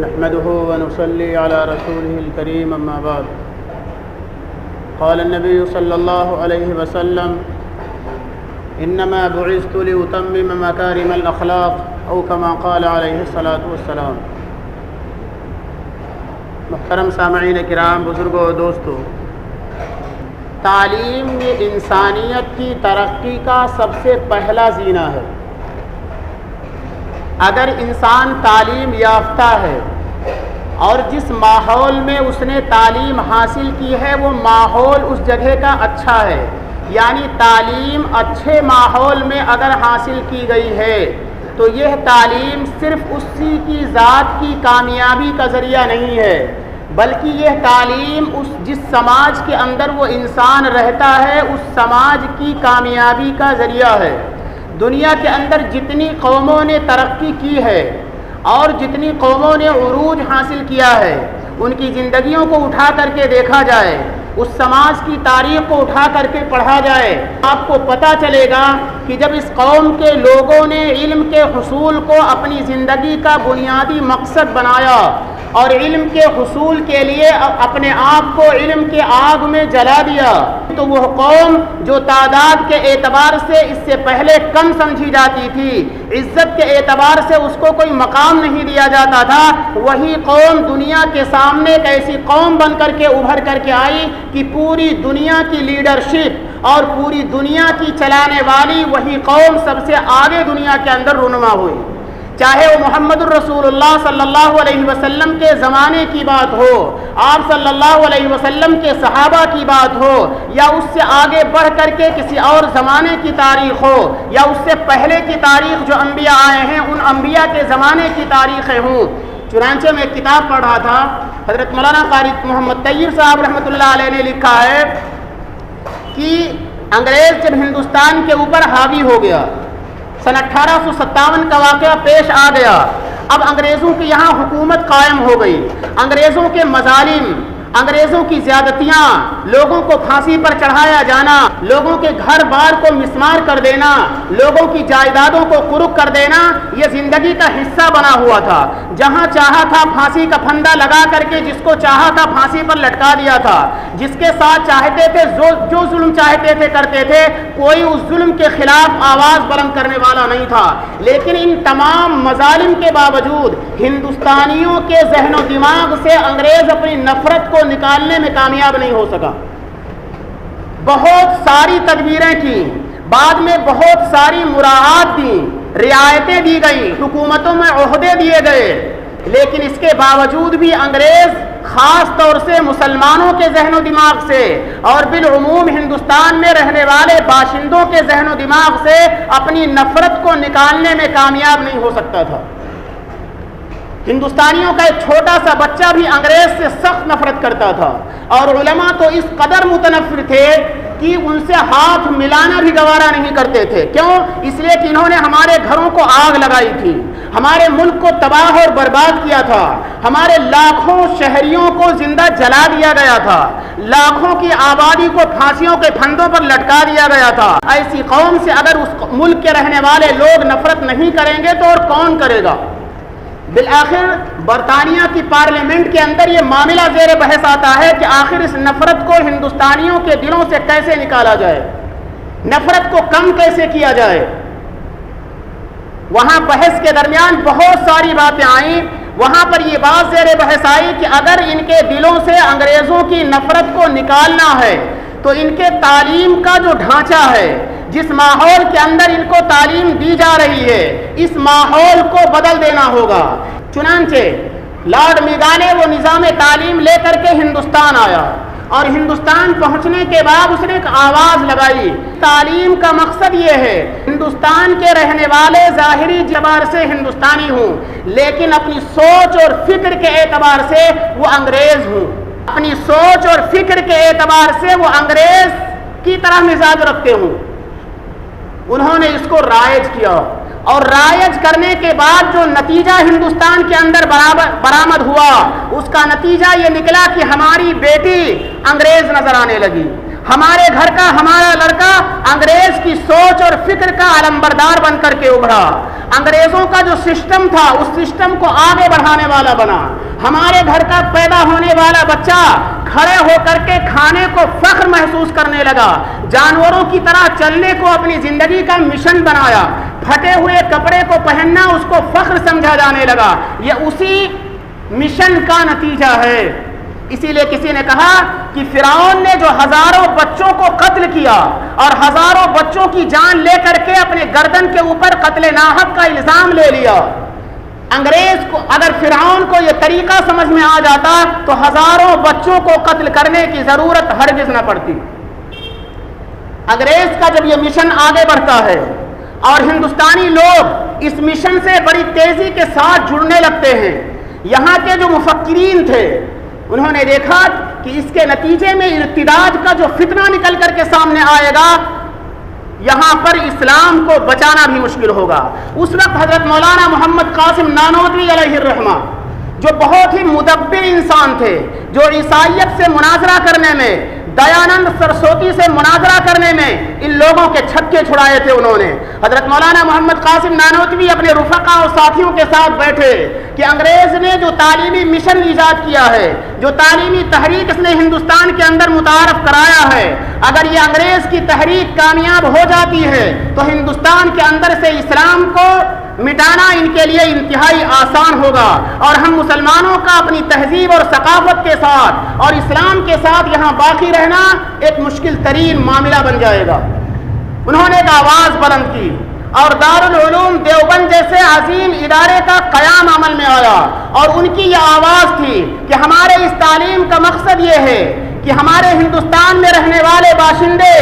نحمده ونصلي على رسوله الكريم أما بعد قال النبي صلى الله عليه وسلم إنما بعثت لأتمم مكارم الأخلاق أو كما قال عليه الصلاة والسلام۔ محترم سامعین کرام، بزرگوں، دوستو، تعلیم یہ انسانیت کی ترقی کا سب سے پہلا زینہ ہے۔ اگر انسان تعلیم یافتہ ہے اور جس ماحول میں اس نے تعلیم حاصل کی ہے وہ ماحول اس جگہ کا اچھا ہے، یعنی تعلیم اچھے ماحول میں اگر حاصل کی گئی ہے تو یہ تعلیم صرف اسی کی ذات کی کامیابی کا ذریعہ نہیں ہے، بلکہ یہ تعلیم جس سماج کے اندر وہ انسان رہتا ہے اس سماج کی کامیابی کا ذریعہ ہے۔ دنیا کے اندر جتنی قوموں نے ترقی کی ہے اور جتنی قوموں نے عروج حاصل کیا ہے، ان کی زندگیوں کو اٹھا کر کے دیکھا جائے، اس سماج کی تاریخ کو اٹھا کر کے پڑھا جائے، آپ کو پتہ چلے گا کہ جب اس قوم کے لوگوں نے علم کے حصول کو اپنی زندگی کا بنیادی مقصد بنایا اور علم کے حصول کے لیے اپنے آپ کو علم کے آگ میں جلا دیا، تو وہ قوم جو تعداد کے اعتبار سے اس سے پہلے کم سمجھی جاتی تھی، عزت کے اعتبار سے اس کو کوئی مقام نہیں دیا جاتا تھا، وہی قوم دنیا کے سامنے ایک ایسی قوم بن کر کے ابھر کر کے آئی کہ پوری دنیا کی لیڈرشپ اور پوری دنیا کی چلانے والی وہی قوم سب سے آگے دنیا کے اندر رونما ہوئی۔ چاہے وہ محمد الرسول اللہ صلی اللہ علیہ وسلم کے زمانے کی بات ہو، آپ صلی اللہ علیہ وسلم کے صحابہ کی بات ہو، یا اس سے آگے بڑھ کر کے کسی اور زمانے کی تاریخ ہو، یا اس سے پہلے کی تاریخ جو انبیاء آئے ہیں ان انبیاء کے زمانے کی تاریخیں ہوں۔ چنانچہ میں ایک کتاب پڑھ رہا تھا، حضرت مولانا قاری محمد طیب صاحب رحمۃ اللہ علیہ نے لکھا ہے کہ انگریز جب ہندوستان کے اوپر حاوی ہو گیا، سن 1857 کا واقعہ پیش آ گیا، اب انگریزوں کی یہاں حکومت قائم ہو گئی، انگریزوں کے مظالم، انگریزوں کی زیادتیاں، لوگوں کو پھانسی پر چڑھایا جانا، لوگوں کے گھر بار کو مسمار کر دینا، لوگوں کی جائیدادوں کو قرق کر دینا، یہ زندگی کا حصہ بنا ہوا تھا۔ جہاں چاہا تھا پھانسی کا پھندا لگا کر کے جس کو چاہا تھا پھانسی پر لٹکا دیا تھا، جس کے ساتھ چاہتے تھے جو ظلم چاہتے تھے کرتے تھے، کوئی اس ظلم کے خلاف آواز بلند کرنے والا نہیں تھا۔ لیکن ان تمام مظالم کے باوجود ہندوستانیوں کے ذہن و دماغ سے انگریز اپنی نفرت کو نکالنے میں کامیاب نہیں ہو سکا۔ بہت ساری تدبیریں کی، بعد میں بہت ساری مراعات دی، رعایتیں دی گئی، حکومتوں میں عہدے دیے گئے، لیکن اس کے باوجود بھی انگریز خاص طور سے مسلمانوں کے ذہن و دماغ سے اور بالعموم ہندوستان میں رہنے والے باشندوں کے ذہن و دماغ سے اپنی نفرت کو نکالنے میں کامیاب نہیں ہو سکتا تھا۔ ہندوستانیوں کا ایک چھوٹا سا بچہ بھی انگریز سے سخت نفرت کرتا تھا، اور علماء تو اس قدر متنفر تھے کہ ان سے ہاتھ ملانا بھی گوارا نہیں کرتے تھے۔ کیوں؟ اس لیے کہ انہوں نے ہمارے گھروں کو آگ لگائی تھی، ہمارے ملک کو تباہ اور برباد کیا تھا، ہمارے لاکھوں شہریوں کو زندہ جلا دیا گیا تھا، لاکھوں کی آبادی کو پھانسیوں کے پھندوں پر لٹکا دیا گیا تھا۔ ایسی قوم سے اگر اس ملک کے رہنے والے لوگ نفرت نہیں کریں گے تو اور کون کرے گا؟ بالآخر برطانیہ کی پارلیمنٹ کے اندر یہ معاملہ زیر بحث آتا ہے کہ آخر اس نفرت کو ہندوستانیوں کے دلوں سے کیسے نکالا جائے، نفرت کو کم کیسے کیا جائے۔ وہاں بحث کے درمیان بہت ساری باتیں آئیں، وہاں پر یہ بات زیر بحث آئی کہ اگر ان کے دلوں سے انگریزوں کی نفرت کو نکالنا ہے تو ان کے تعلیم کا جو ڈھانچہ ہے، جس ماحول کے اندر ان کو تعلیم دی جا رہی ہے، اس ماحول کو بدل دینا ہوگا۔ چنانچہ لارڈ میگا نے وہ نظام تعلیم لے کر کے ہندوستان آیا، اور ہندوستان پہنچنے کے بعد اس نے ایک آواز لگائی، تعلیم کا مقصد یہ ہے ہندوستان کے رہنے والے ظاہری اعتبار سے ہندوستانی ہوں لیکن اپنی سوچ اور فکر کے اعتبار سے وہ انگریز ہوں، اپنی سوچ اور فکر کے اعتبار سے وہ انگریز کی طرح مزاج رکھتے ہوں۔ انہوں نے اس کو رائج کیا، اور رائج کرنے کے بعد جو نتیجہ ہندوستان کے اندر برآمد ہوا، اس کا نتیجہ یہ نکلا کہ ہماری بیٹی انگریز نظر آنے لگی، ہمارے گھر کا ہمارا لڑکا انگریز کی سوچ اور فکر کا علمبردار بن کر کے ابھرا، انگریزوں کا جو سسٹم تھا اس سسٹم کو آگے بڑھانے والا بنا۔ ہمارے گھر کا پیدا ہونے والا بچہ کھڑے ہو کر کے کھانے کو فخر محسوس کرنے لگا، جانوروں کی طرح چلنے کو اپنی زندگی کا مشن بنایا، پھٹے ہوئے کپڑے کو پہننا اس کو فخر سمجھا جانے لگا۔ یہ اسی مشن کا نتیجہ ہے۔ اسی لیے کسی نے کہا کہ فرعون نے جو ہزاروں بچوں کو قتل کیا اور ہزاروں بچوں کی جان لے کر کے اپنے گردن کے اوپر قتل ناحق کا الزام لے لیا، انگریز کو اگر فرعون کو یہ طریقہ سمجھ میں آ جاتا تو ہزاروں بچوں کو قتل کرنے کی ضرورت ہرگز نہ پڑتی۔ انگریز کا جب یہ مشن آگے بڑھتا ہے اور ہندوستانی لوگ اس مشن سے بڑی تیزی کے ساتھ جڑنے لگتے ہیں، یہاں کے جو مفکرین تھے انہوں نے دیکھا کہ اس کے نتیجے میں ارتداد کا جو فتنہ نکل کر کے سامنے آئے گا، یہاں پر اسلام کو بچانا بھی مشکل ہوگا۔ اس وقت حضرت مولانا محمد قاسم نانوتوی علیہ الرحمہ جو بہت ہی مدبر انسان تھے، جو عیسائیت سے مناظرہ کرنے میں، دیانند سرسوتی سے مناظرہ کرنے میں ان لوگوں کے چھکے چھڑائے تھے انہوں نے، حضرت مولانا محمد قاسم نانوتوی اپنے رفقا اور ساتھیوں کے ساتھ بیٹھے کہ انگریز نے جو تعلیمی مشن ایجاد کیا ہے، جو تعلیمی تحریک اس نے ہندوستان کے اندر متعارف کرایا ہے، اگر یہ انگریز کی تحریک کامیاب ہو جاتی ہے تو ہندوستان کے اندر سے اسلام کو مٹانا ان کے لیے انتہائی آسان ہوگا، اور ہم مسلمانوں کا اپنی تہذیب اور ثقافت کے ساتھ اور اسلام کے ساتھ یہاں باقی رہنا ایک مشکل ترین معاملہ بن جائے گا۔ انہوں نے ایک آواز بلند کی اور دارالعلوم دیوبند جیسے عظیم ادارے کا قیام عمل میں آیا، اور ان کی یہ آواز تھی کہ ہمارے اس تعلیم کا مقصد یہ ہے کہ ہمارے ہندوستان میں رہنے والے باشندے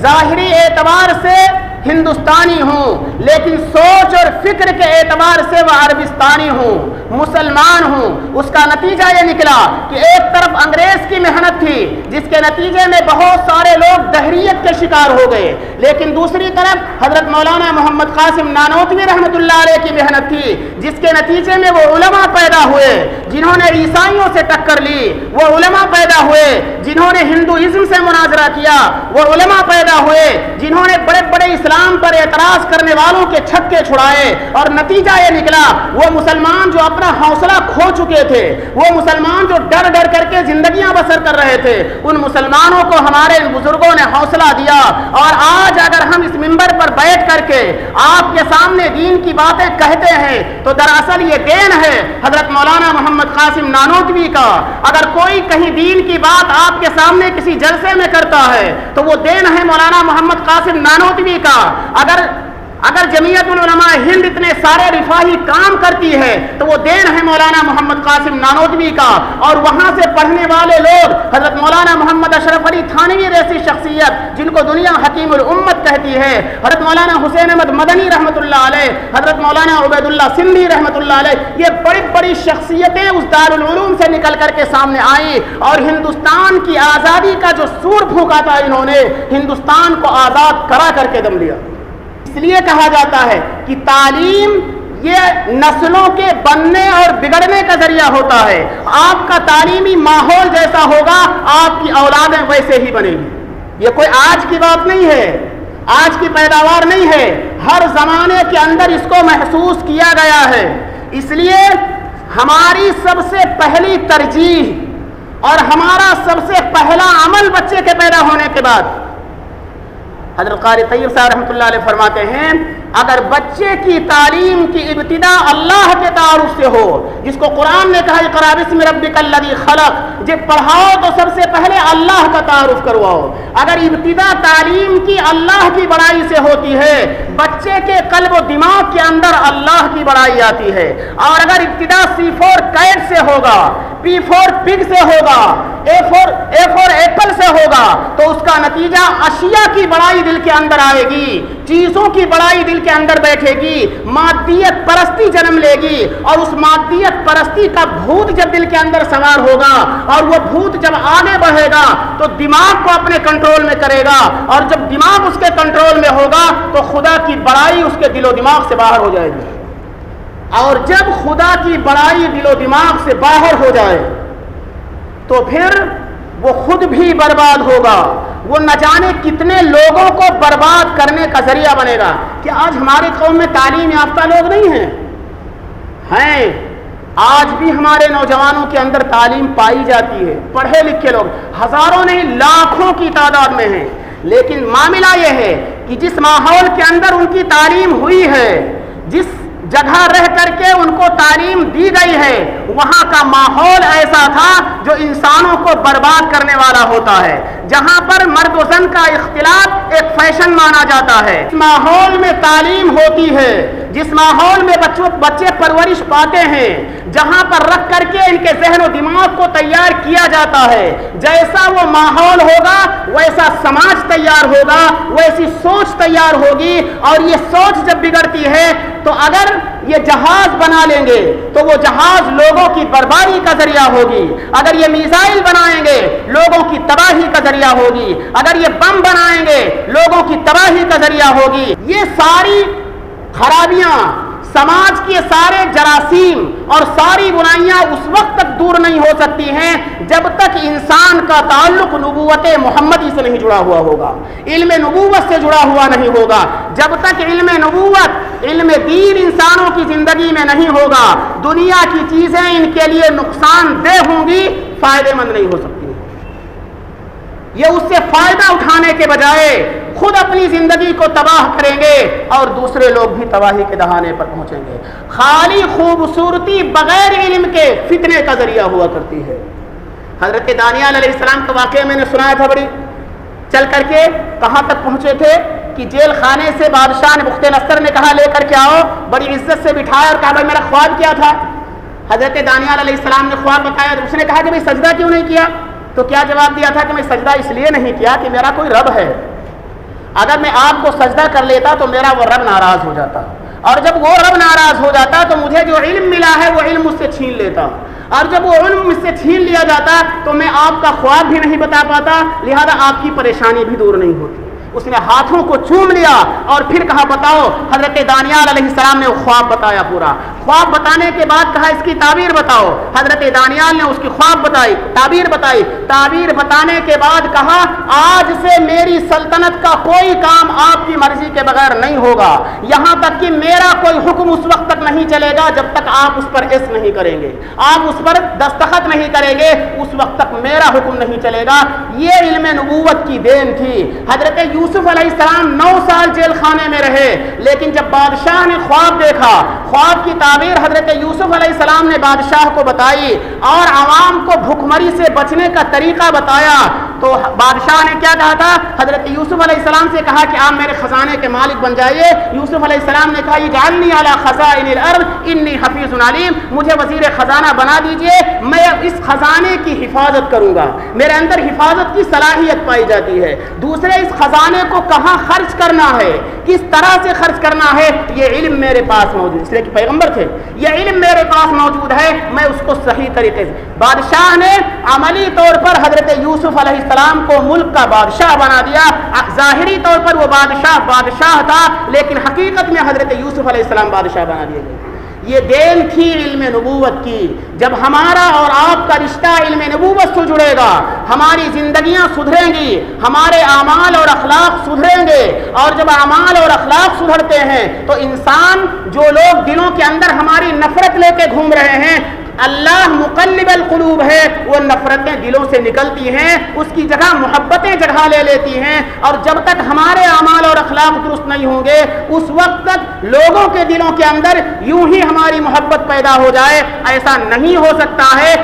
ظاہری اعتبار سے ہندوستانی ہوں لیکن سوچ اور فکر کے اعتبار سے وہ عربستانی ہوں، مسلمان ہوں۔ اس کا نتیجہ یہ نکلا کہ ایک طرف انگریز کی محنت تھی جس کے نتیجے میں بہت سارے لوگ دہریت کے شکار ہو گئے، لیکن دوسری طرف حضرت مولانا محمد قاسم نانوتوی رحمۃ اللہ علیہ کی محنت تھی جس کے نتیجے میں وہ علماء پیدا ہوئے جنہوں نے عیسائیوں سے ٹکر لی، وہ علماء پیدا ہوئے جنہوں نے ہندوازم سے مناظرہ کیا، وہ علماء پیدا ہوئے جنہوں نے بڑے بڑے اسلام پر اعتراض کرنے والوں کے چھکے چھڑائے، اور نتیجہ یہ نکلا وہ مسلمان جو اپنا حوصلہ کھو چکے تھے، وہ مسلمان جو ڈر ڈر کر کے زندگیاں بسر کر رہے تھے، ان مسلمانوں کو ہمارے بزرگوں نے حوصلہ دیا۔ اور آج اگر ہم اس منبر پر بیٹھ کر کے آپ کے سامنے دین کی باتیں کہتے ہیں تو دراصل یہ دین ہے حضرت مولانا محمد قاسم نانوتوی کا۔ اگر کوئی کہیں دین کی بات آپ کے سامنے کسی جلسے میں کرتا ہے تو وہ دین ہے مولانا محمد قاسم نانوتوی کا۔ اگر جمعیت العلماء ہند اتنے سارے رفاہی کام کرتی ہے تو وہ دین ہے مولانا محمد قاسم نانوتوی کا، اور وہاں سے پڑھنے والے لوگ حضرت مولانا محمد اشرف علی تھانوی جیسی شخصیت جن کو دنیا حکیم الامت کہتی ہے، حضرت مولانا حسین احمد مدنی رحمۃ اللہ علیہ، حضرت مولانا عبید اللہ سندھی رحمۃ اللہ علیہ، یہ بڑی بڑی شخصیتیں اس دارالعلوم سے نکل کر کے سامنے آئیں اور ہندوستان کی آزادی کا جو سور پھونکا تھا انہوں نے ہندوستان کو آزاد کرا کر کے دم لیا۔ اس لیے کہا جاتا ہے کہ تعلیم یہ نسلوں کے بننے اور بگڑنے کا ذریعہ ہوتا ہے۔ آپ کا تعلیمی ماحول جیسا ہوگا آپ کی اولادیں ویسے ہی بنیں گی۔ یہ کوئی آج کی بات نہیں ہے، آج کی پیداوار نہیں ہے، ہر زمانے کے اندر اس کو محسوس کیا گیا ہے۔ اس لیے ہماری سب سے پہلی ترجیح اور ہمارا سب سے پہلا عمل بچے کے پیدا ہونے کے بعد، حضرت قاری طیب صاحب رحمۃ اللہ علیہ فرماتے ہیں اگر بچے کی تعلیم کی ابتدا اللہ کے تعارف سے ہو، جس کو قرآن نے کہا اقرأ باسم ربک الذی خلق، جب پڑھاؤ تو سب سے پہلے اللہ کا تعارف کرواؤ۔ اگر ابتدا تعلیم کی اللہ کی بڑائی سے ہوتی ہے بچے کے قلب و دماغ کے اندر اللہ کی بڑائی آتی ہے، اور اگر ابتدا C4 کیٹ سے ہوگا، P4 پگ سے ہوگا، A4 ایپل سے ہوگا تو اس کا نتیجہ اشیاء کی بڑائی دل کے اندر آئے گی، چیزوں کی بڑائی دل کے اندر بیٹھے گی، مادیت پرستی جنم لے گی، اور اس مادیت پرستی کا بھوت جب دل کے اندر سوار ہوگا اور وہ بھوت جب آگے بڑھے گا تو دماغ کو اپنے کنٹرول میں کرے گا، اور جب دماغ اس کے کنٹرول میں ہوگا تو خدا کی بڑائی اس کے دل و دماغ سے باہر ہو جائے گی، اور جب خدا کی بڑائی دل و دماغ سے باہر ہو جائے تو پھر وہ خود بھی برباد ہوگا، وہ نہ جانے کتنے لوگوں کو برباد کرنے کا ذریعہ بنے گا۔ کہ آج ہمارے قوم میں تعلیم یافتہ لوگ نہیں ہیں، آج بھی ہمارے نوجوانوں کے اندر تعلیم پائی جاتی ہے، پڑھے لکھے لوگ ہزاروں نہیں لاکھوں کی تعداد میں ہیں، لیکن معاملہ یہ ہے کہ جس ماحول کے اندر ان کی تعلیم ہوئی ہے، جس جگہ رہ کر کے ان کو تعلیم دی گئی ہے، وہاں کا ماحول ایسا تھا جو انسانوں کو برباد کرنے والا ہوتا ہے، جہاں پر مرد و زن کا اختلاط ایک فیشن مانا جاتا ہے۔ اس ماحول میں تعلیم ہوتی ہے، جس ماحول میں بچے پرورش پاتے ہیں، جہاں پر رکھ کر کے ان کے ذہن و دماغ کو تیار کیا جاتا ہے، جیسا وہ ماحول ہوگا ویسا سماج تیار ہوگا، ویسی سوچ تیار ہوگی، اور یہ سوچ جب بگڑتی ہے تو اگر یہ جہاز بنا لیں گے تو وہ جہاز لوگوں کی بربادی کا ذریعہ ہوگی، اگر یہ میزائل بنائیں گے لوگوں کی تباہی کا ذریعہ ہوگی، اگر یہ بم بنائیں گے لوگوں کی تباہی کا ذریعہ ہوگی۔ یہ ساری خرابیاں، سماج کے سارے جراثیم اور ساری برائیاں اس وقت تک دور نہیں ہو سکتی ہیں جب تک انسان کا تعلق نبوت محمدی سے نہیں جڑا ہوا ہوگا، علم نبوت سے جڑا ہوا نہیں ہوگا۔ جب تک علم نبوت، علم دین انسانوں کی زندگی میں نہیں ہوگا، دنیا کی چیزیں ان کے لیے نقصان دہ ہوں گی، فائدے مند نہیں ہو سکتی۔ یہ اس سے فائدہ اٹھانے کے بجائے خود اپنی زندگی کو تباہ کریں گے اور دوسرے لوگ بھی تباہی کے دہانے پر پہنچیں گے۔ خالی خوبصورتی بغیر علم کے فتنے کا ذریعہ ہوا کرتی ہے۔ حضرت دانیال علیہ السلام کا واقعہ میں نے سنایا تھا، بڑی چل کر کے کہاں تک پہنچے تھے کہ جیل خانے سے بادشاہ نے بخت نصر نے کہا لے کر کے آؤ، بڑی عزت سے بٹھایا اور کہا بھائی میرا خواب کیا تھا؟ حضرت دانیال علیہ السلام نے خواب بتایا، تو اس نے کہا کہ بھائی سجدہ کیوں نہیں کیا؟ تو کیا جواب دیا تھا کہ میں سجدہ اس لیے نہیں کیا کہ میرا کوئی رب ہے، اگر میں آپ کو سجدہ کر لیتا تو میرا وہ رب ناراض ہو جاتا، اور جب وہ رب ناراض ہو جاتا تو مجھے جو علم ملا ہے وہ علم مجھ سے چھین لیتا، اور جب وہ علم مجھ سے چھین لیا جاتا تو میں آپ کا خواب بھی نہیں بتا پاتا، لہذا آپ کی پریشانی بھی دور نہیں ہوتی۔ اس نے ہاتھوں کو چوم لیا اور پھر کہا بتاؤ۔ حضرت دانیال علیہ السلام نے خواب بتایا، پورا خواب بتانے کے بعد کہا اس کی تعبیر بتاؤ۔ حضرت دانیال نے اس کی خواب بتائی، تعبیر بتائی، تعبیر بتانے کے بعد کہا آج سے میری سلطنت کا کوئی کام آپ کی مرضی کے بغیر نہیں ہوگا، یہاں تک کہ میرا کوئی حکم اس وقت تک نہیں چلے گا جب تک آپ اس پر ایس نہیں کریں گے، آپ اس پر دستخط نہیں کریں گے، اس وقت تک میرا حکم نہیں چلے گا۔ یہ علم نبوت کی دین تھی۔ حضرت یوسف علیہ السلام 9 سال جیل خانے میں رہے، لیکن جب بادشاہ نے خواب دیکھا، خواب کی تعبیر حضرت یوسف علیہ السلام نے بادشاہ کو بتائی اور عوام کو بھوکمری سے بچنے کا طریقہ بتایا، تو بادشاہ نے کیا کہا تھا؟ حضرت یوسف علیہ السلام سے کہا کہ آپ میرے خزانے کے مالک بن جائیے۔ یوسف علیہ السلام نے کہا اجعلنی علی خزائن الارض انی حفیظ علیم، مجھے وزیر خزانہ بنا دیجئے، میں اس خزانے کی حفاظت کروں گا، میرے اندر حفاظت کی صلاحیت پائی جاتی ہے۔ دوسرے اس خزانے کو کہاں خرچ کرنا ہے، کس طرح سے خرچ کرنا ہے، یہ علم میرے پاس موجود ہے، اس لیے کہ پیغمبر تھے، یہ علم میرے پاس موجود ہے، میں اس کو صحیح طریقے سے۔ بادشاہ نے عملی طور پر حضرت یوسف علیہ السلام کو ملک کا بادشاہ بنا دیا۔ ظاہری طور پر وہ بادشاہ تھا، لیکن حقیقت میں حضرت یوسف علیہ السلام بادشاہ بنا دیے گئے۔ یہ دین تھی علم نبوت کی۔ جب ہمارا اور آپ کا رشتہ علم نبوت سے جڑے گا، ہماری زندگیاں سدھریں گی، ہمارے اعمال اور اخلاق سدھریں گے، اور جب اعمال اور اخلاق سدھرتے ہیں تو انسان، جو لوگ دلوں کے اندر ہماری نفرت لے کے گھوم رہے ہیں، اللہ مقلب القلوب ہے، وہ نفرتیں دلوں سے نکلتی ہیں، اس کی جگہ محبتیں جگہ لے لیتی ہیں، اور جب تک ہمارے اعمال اور اخلاق درست نہیں ہوں گے اس وقت تک لوگوں کے دلوں کے اندر یوں ہی ہماری محبت پیدا ہو جائے، ایسا نہیں ہو سکتا ہے۔